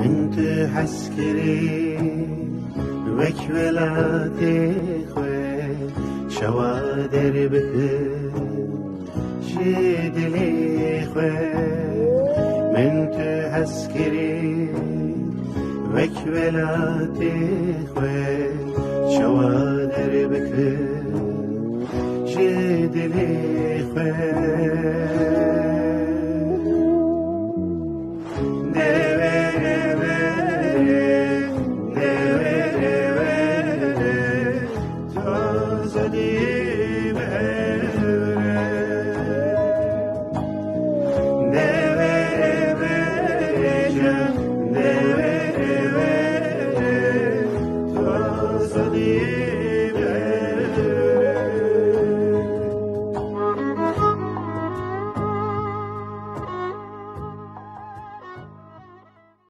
من تو حسکری وک ولات خواه شوا در بکر چه دلی خواه من تو حسکری وک ولات خواه شوا در بکر چه دلی خواه